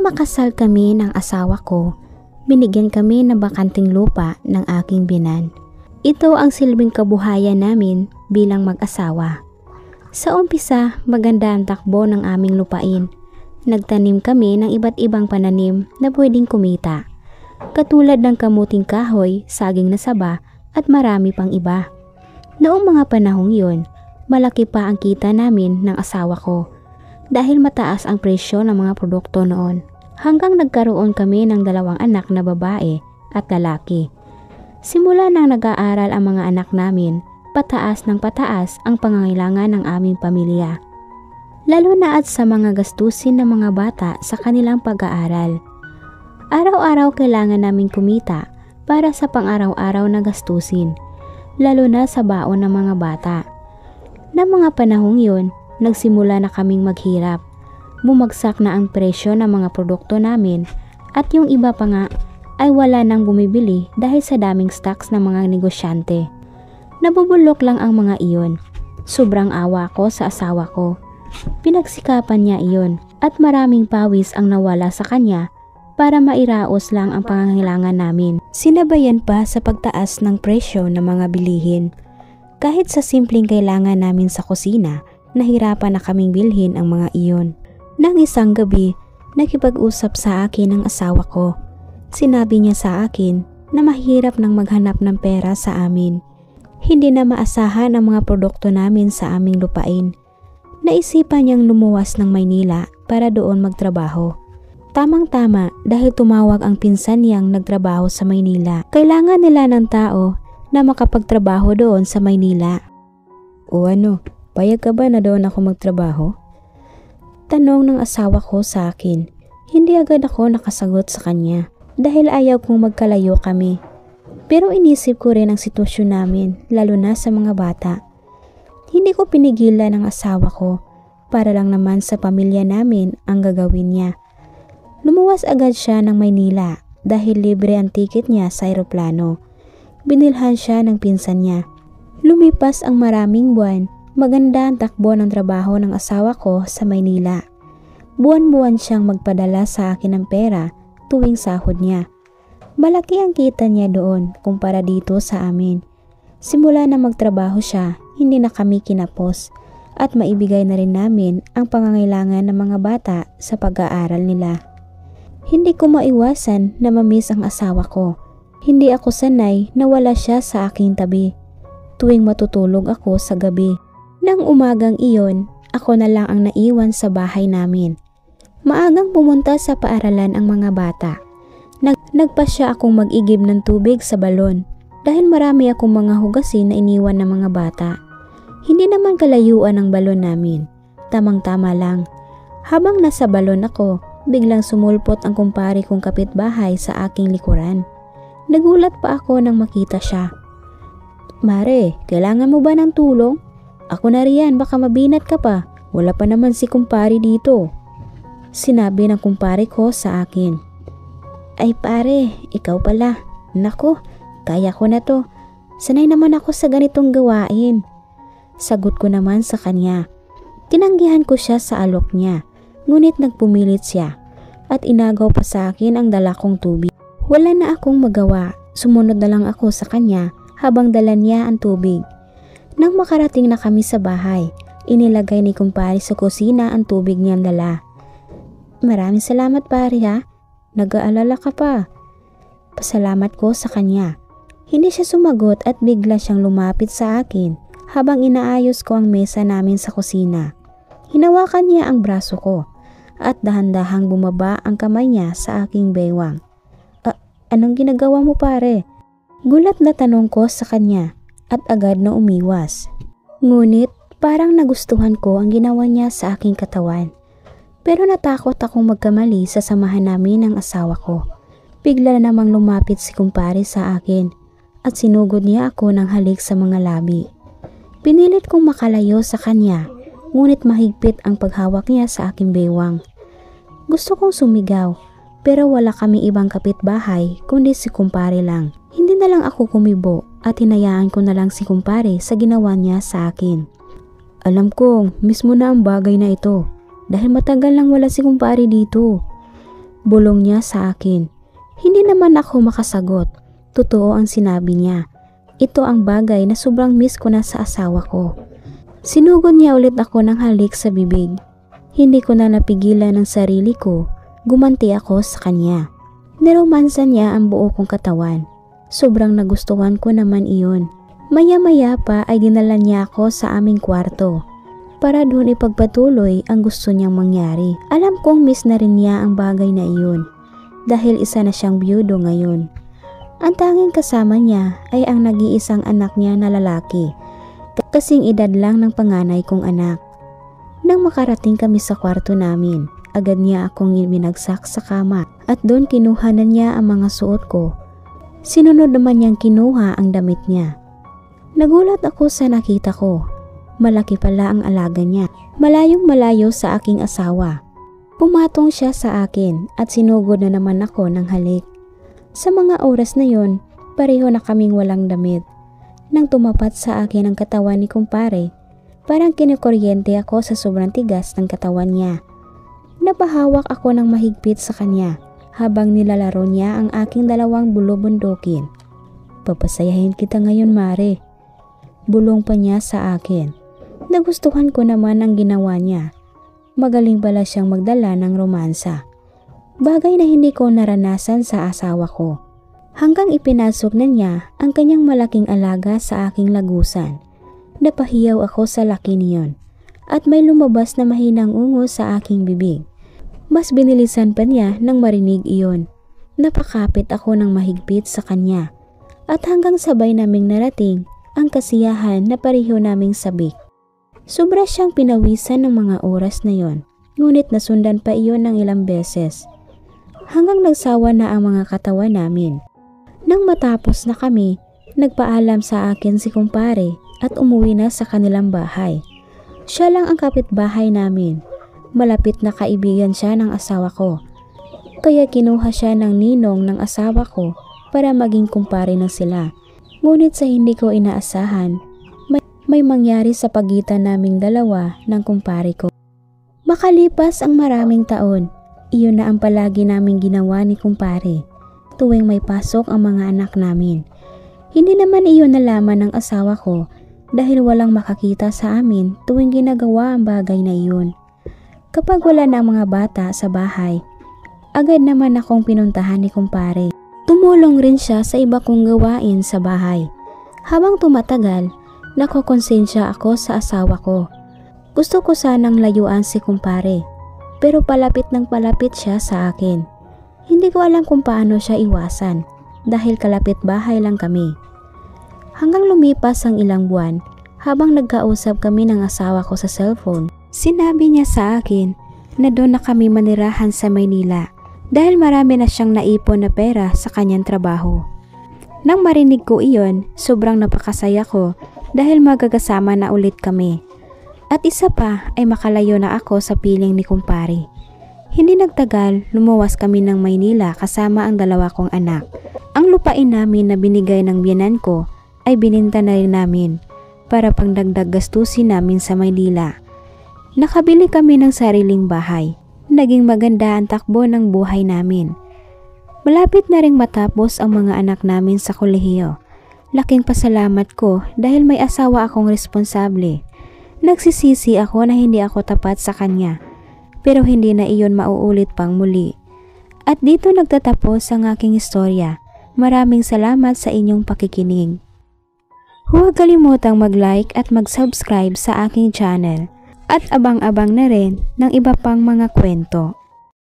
makasal kami ng asawa ko, binigyan kami ng bakanting lupa ng aking binan. Ito ang silbing kabuhayan namin bilang mag-asawa. Sa umpisa, maganda ang takbo ng aming lupain. Nagtanim kami ng iba't ibang pananim na pwedeng kumita, katulad ng kamuting kahoy, saging na saba at marami pang iba. Noong mga panahong yun, malaki pa ang kita namin ng asawa ko dahil mataas ang presyo ng mga produkto noon. Hanggang nagkaroon kami ng 2 anak na babae at lalaki. Simula nang nag-aaral ang mga anak namin, pataas ng pataas ang pangangailangan ng aming pamilya. Lalo na at sa mga gastusin ng mga bata sa kanilang pag-aaral. Araw-araw kailangan naming kumita para sa pang-araw-araw na gastusin, lalo na sa baon ng mga bata. Ng mga panahong yun, nagsimula na kaming maghirap. Bumagsak na ang presyo ng mga produkto namin at yung iba pa nga ay wala nang bumibili dahil sa daming stocks ng mga negosyante. Nabubulok lang ang mga iyon. Sobrang awa ko sa asawa ko. Pinagsikapan niya iyon at maraming pawis ang nawala sa kanya para mairaos lang ang pangangailangan namin. Sinabayan pa sa pagtaas ng presyo ng mga bilihin. Kahit sa simpleng kailangan namin sa kusina, nahirapan na kaming bilhin ang mga iyon. Nang isang gabi, nakipag-usap sa akin ang asawa ko. Sinabi niya sa akin na mahirap nang maghanap ng pera sa amin. Hindi na maasahan ang mga produkto namin sa aming lupain. Naisipan niyang lumuwas ng Maynila para doon magtrabaho. Tamang-tama dahil tumawag ang pinsan niyang nagtrabaho sa Maynila. Kailangan nila ng tao na makapagtrabaho doon sa Maynila. O ano, payag ka ba na doon ako magtrabaho? Tanong ng asawa ko sa akin. Hindi agad ako nakasagot sa kanya dahil ayaw kong magkalayo kami. Pero inisip ko rin ang sitwasyon namin, lalo na sa mga bata. Hindi ko pinigilan ang asawa ko para lang naman sa pamilya namin ang gagawin niya. Lumuwas agad siya ng Maynila dahil libre ang tiket niya sa aeroplano. Binilhan siya ng pinsan niya. Lumipas ang maraming buwan, maganda ang takbo ng trabaho ng asawa ko sa Maynila. Buwan-buwan siyang magpadala sa akin ng pera tuwing sahod niya. Malaki ang kita niya doon kumpara dito sa amin. Simula na magtrabaho siya, hindi na kami kinapos at maibigay na rin namin ang pangangailangan ng mga bata sa pag-aaral nila. Hindi ko maiwasan na mamiss ang asawa ko. Hindi ako sanay na wala siya sa aking tabi. Tuwing matutulog ako sa gabi. Nang umagang iyon, ako na lang ang naiwan sa bahay namin. Maagang pumunta sa paaralan ang mga bata. Nagpasya akong mag-igib ng tubig sa balon dahil marami akong mga hugasin na iniwan ng mga bata. Hindi naman kalayuan ang balon namin. Tamang-tama lang. Habang nasa balon ako, biglang sumulpot ang kumpare kong kapitbahay sa aking likuran. Nagulat pa ako nang makita siya. Mare, kailangan mo ba ng tulong? Ako na riyan, baka mabinat ka pa. Wala pa naman si kumpare dito. Sinabi ng kumpare ko sa akin. Ay pare, ikaw pala. Nako, kaya ko na to. Sanay naman ako sa ganitong gawain. Sagot ko naman sa kanya. Tinanggihan ko siya sa alok niya. Ngunit nagpumilit siya at inagaw pa sa akin ang dala kong tubig. Wala na akong magawa. Sumunod na lang ako sa kanya habang dala niya ang tubig. Nang makarating na kami sa bahay, inilagay ni kumpare sa kusina ang tubig niyang dala. Maraming salamat pare ha. Nag-aalala ka pa. Pasalamat ko sa kanya. Hindi siya sumagot at bigla siyang lumapit sa akin habang inaayos ko ang mesa namin sa kusina. Hinawakan niya ang braso ko at dahan-dahang bumaba ang kamay niya sa aking baywang. Anong ginagawa mo pare? Gulat na tanong ko sa kanya at agad na umiwas. Ngunit parang nagustuhan ko ang ginawa niya sa aking katawan. Pero natakot akong magkamali sa samahan namin ng asawa ko. Bigla na namang lumapit si kumpare sa akin at sinugod niya ako ng halik sa mga labi. Pinilit kong makalayo sa kanya, ngunit mahigpit ang paghawak niya sa aking baywang. Gusto kong sumigaw, pero wala kami ibang kapitbahay kundi si kumpare lang. Hindi na lang ako kumibo at hinayaan ko na lang si kumpare sa ginawa niya sa akin. Alam kong mismo na ang bagay na ito dahil matagal lang wala si kumpare dito. Bulong niya sa akin. Hindi naman ako makasagot. Totoo ang sinabi niya. Ito ang bagay na sobrang miss ko na sa asawa ko. Sinugod niya ulit ako ng halik sa bibig. Hindi ko na napigilan ng sarili ko. Gumanti ako sa kanya. Niromansa niya ang buo kong katawan. Sobrang nagustuhan ko naman iyon. Maya-maya pa ay dinala niya ako sa aming kwarto para doon ipagpatuloy ang gusto niyang mangyari. Alam kong miss na rin niya ang bagay na iyon dahil isa na siyang byudo ngayon. Ang tanging kasama niya ay ang nag-iisang anak niya na lalaki, kasing edad lang ng panganay kong anak. Nang makarating kami sa kwarto namin, agad niya akong binagsak sa kama at doon kinuha na niya ang mga suot ko. Sinunod naman niyang kinuha ang damit niya. Nagulat ako sa nakita ko. Malaki pala ang alaga niya. Malayong malayo sa aking asawa. Pumatong siya sa akin at sinugod na naman ako ng halik. Sa mga oras na yon, pareho na kaming walang damit. Nang tumapat sa akin ang katawan ni kumpare, parang kinukuryente ako sa sobrang tigas ng katawan niya. Napahawak ako ng mahigpit sa kanya habang nilalaro niya ang aking dalawang bulubundukin. Papasayahin kita ngayon, Mare. Bulong pa niya sa akin. Nagustuhan ko naman ang ginawa niya. Magaling pala siyang magdala ng romansa. Bagay na hindi ko naranasan sa asawa ko. Hanggang ipinasok na niya ang kanyang malaking alaga sa aking lagusan. Napahiyaw ako sa laki niyon at may lumabas na mahinang ungo sa aking bibig. Mas binilisan pa niya nang marinig iyon. Napakapit ako ng mahigpit sa kanya at hanggang sabay naming narating ang kasiyahan na pareho naming sabik. Sobra siyang pinawisan ng mga oras na yon, ngunit nasundan pa iyon ng ilang beses. Hanggang nagsawa na ang mga katawan namin. Nang matapos na kami, nagpaalam sa akin si kumpare at umuwi na sa kanilang bahay. Siya lang ang kapitbahay namin. Malapit na kaibigan siya ng asawa ko. Kaya kinuha siya ng ninong ng asawa ko para maging kumpare na sila. Ngunit sa hindi ko inaasahan, may mangyari sa pagitan naming dalawa ng kumpare ko. Makalipas ang maraming taon, iyon na ang palagi naming ginawa ni kumpare tuwing may pasok ang mga anak namin. Hindi naman iyon nalaman ng asawa ko dahil walang makakita sa amin tuwing ginagawa ang bagay na iyon. Kapag wala na ang mga bata sa bahay, agad naman akong pinuntahan ni kumpare. Tumulong rin siya sa iba kong gawain sa bahay. Habang tumatagal, nakokonsensya ako sa asawa ko. Gusto ko sanang layuan si kumpare, pero palapit ng palapit siya sa akin. Hindi ko alam kung paano siya iwasan dahil kalapit bahay lang kami. Hanggang lumipas ang ilang buwan, habang nagkausap kami ng asawa ko sa cellphone, sinabi niya sa akin na doon na kami manirahan sa Maynila dahil marami na siyang naipon na pera sa kanyang trabaho. Nang marinig ko iyon, sobrang napakasaya ko dahil magkakasama na ulit kami. At isa pa ay makalayo na ako sa piling ni kumpare. Hindi nagtagal, lumuwas kami ng Maynila kasama ang dalawa kong anak. Ang lupain namin na binigay ng biyenan ko ay bininta na rin namin para pangdagdag gastusin namin sa Maynila. Nakabili kami ng sariling bahay. Naging maganda ang takbo ng buhay namin. Malapit na ring matapos ang mga anak namin sa kolehiyo. Laking pasalamat ko dahil may asawa akong responsable. Nagsisisi ako na hindi ako tapat sa kanya, pero hindi na iyon mauulit pang muli. At dito nagtatapos ang aking istorya. Maraming salamat sa inyong pakikinig. Huwag kalimutang mag-like at mag-subscribe sa aking channel. At abang-abang na rin ng iba pang mga kwento.